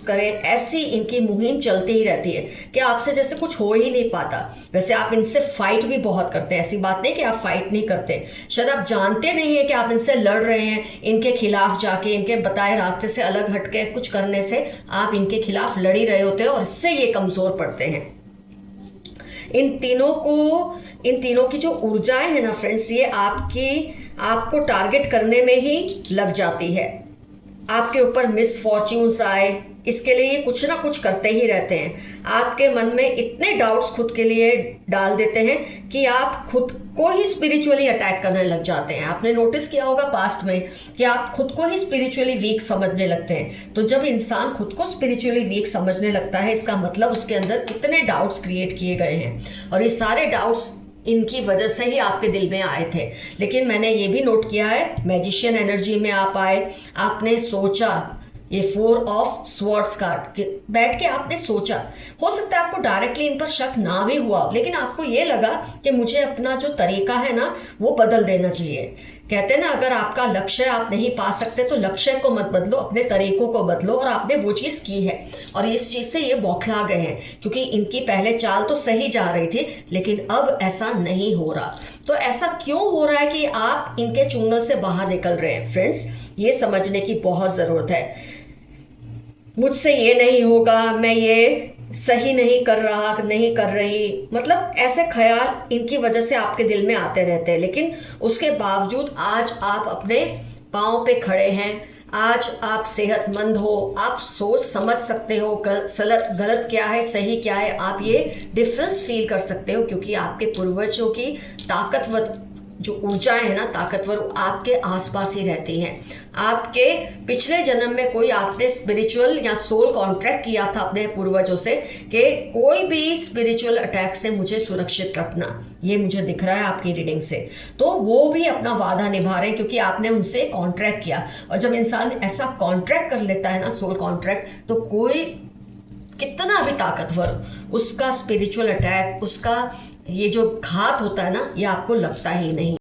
करें, ऐसी इनकी मुहिम चलती ही रहती है कि आपसे जैसे कुछ हो ही नहीं पाता। वैसे आप इनसे फाइट भी बहुत करते हैं, ऐसी बात नहीं कि आप फाइट नहीं करते, शायद आप जानते नहीं है कि आप इनसे लड़ रहे हैं। इनके खिलाफ जाके, इनके बताए रास्ते से अलग हटके कुछ करने से आप इनके खिलाफ लड़ ही रहे होते हैं और इससे ये कमजोर पड़ते हैं। इन तीनों की जो ऊर्जाएं है ना फ्रेंड्स, ये आपको टारगेट करने में ही लग जाती है। आपके ऊपर मिसफॉर्च्यून्स आए, इसके लिए ये कुछ ना कुछ करते ही रहते हैं। आपके मन में इतने डाउट्स खुद के लिए डाल देते हैं कि आप खुद को ही स्पिरिचुअली अटैक करने लग जाते हैं। आपने नोटिस किया होगा पास्ट में कि आप खुद को ही स्पिरिचुअली वीक समझने लगते हैं। तो जब इंसान खुद को स्पिरिचुअली वीक समझने लगता है, इसका मतलब उसके अंदर कितने डाउट्स क्रिएट किए गए हैं और ये सारे डाउट्स इनकी वजह से ही आपके दिल में आए थे। लेकिन मैंने ये भी नोट किया है, मैजिशियन एनर्जी में आप आए, आपने सोचा, ये 4 ऑफ स्वॉर्ड्स कार्ड बैठ के आपने सोचा। हो सकता है आपको डायरेक्टली इन पर शक ना भी हुआ, लेकिन आपको ये लगा कि मुझे अपना जो तरीका है ना वो बदल देना चाहिए। कहते हैं ना, अगर आपका लक्ष्य आप नहीं पा सकते तो लक्ष्य को मत बदलो, अपने तरीकों को बदलो। और आपने वो चीज़ की है और इस चीज़ से ये बौखला गए हैं, क्योंकि इनकी पहले चाल तो सही जा रही थी लेकिन अब ऐसा नहीं हो रहा। तो ऐसा क्यों हो रहा है कि आप इनके चुंगल से बाहर निकल रहे हैं फ्रेंड्स, ये समझने की बहुत ज़रूरत है। मुझसे ये नहीं होगा, मैं ये सही नहीं कर रहा, नहीं कर रही, मतलब ऐसे ख्याल इनकी वजह से आपके दिल में आते रहते हैं। लेकिन उसके बावजूद आज आप अपने पाँव पे खड़े हैं, आज आप सेहतमंद हो, आप सोच समझ सकते हो गलत क्या है, सही क्या है, आप ये डिफरेंस फील कर सकते हो, क्योंकि आपके पूर्वजों की ताकतवर जो ऊर्जाएं है ना, ताकतवर, आपके आसपास ही रहती हैं। आपके पिछले जन्म में कोई आपने स्पिरिचुअल या सोल कॉन्ट्रैक्ट किया था अपने पूर्वजों से कि कोई भी स्पिरिचुअल अटैक से मुझे सुरक्षित रखना, ये मुझे दिख रहा है आपकी रीडिंग से। तो वो भी अपना वादा निभा रहे हैं क्योंकि आपने उनसे कॉन्ट्रैक्ट किया। और जब इंसान ऐसा कॉन्ट्रैक्ट कर लेता है ना, सोल कॉन्ट्रैक्ट, तो कोई कितना भी ताकतवर, उसका स्पिरिचुअल अटैक, उसका ये जो घात होता है ना, ये आपको लगता ही नहीं।